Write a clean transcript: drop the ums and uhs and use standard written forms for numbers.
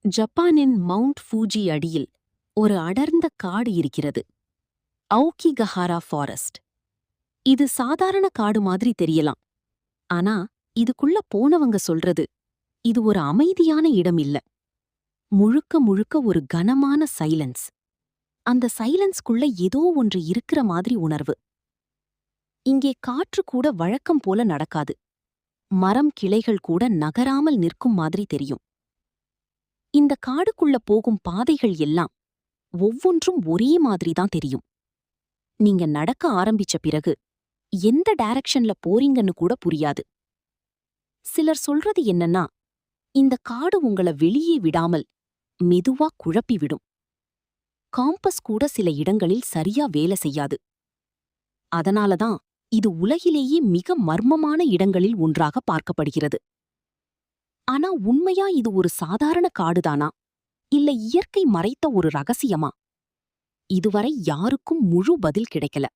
ஜப்பானின் mount Fuji அடியில் ஒரு அடர்ந்த காடு இருக்கிறது. அவுகிகஹாரா ஃபாரஸ்ட். இது சாதாரண காடு மாதிரி தெரியலாம். ஆனா இதுக்குள்ள போனவங்க சொல்றது இது ஒரு அமைதியான இடம் இல்ல. முழுக்க முழுக்க ஒரு கனமான சைலன்ஸ். அந்த சைலன்ஸ்குள்ள ஏதோ ஒன்று இருக்கிற மாதிரி உணர்வு. இங்கே காற்று கூட வழக்கம் போல நடக்காது. மரம் கிளைகள் கூட நகராமல் நிற்கும் மாதிரி தெரியும். இந்த காடுக்குள்ள போகும் பாதைகள் எல்லாம் ஒவ்வொன்றும் ஒரே மாதிரிதான் தெரியும். நீங்க நடக்க ஆரம்பிச்ச பிறகு எந்த டைரக்ஷன்ல போறீங்கன்னு கூட புரியாது. சிலர் சொல்றது என்னன்னா, இந்த காடு உங்கள வெளியே விடாமல் மெதுவா குழப்பி விடும். காம்பஸ் கூட சில இடங்களில் சரியா வேலை செய்யாது. அதனாலதான் இது உலகிலேயே மிக மர்மமான இடங்களில் ஒன்றாக பார்க்கப்படுகிறது. ஆனா உண்மையா இது ஒரு சாதாரண காடுதானா, இல்ல இயற்கை மறைத்த ஒரு ரகசியமா? இதுவரை யாருக்கும் முழு பதில் கிடைக்கல.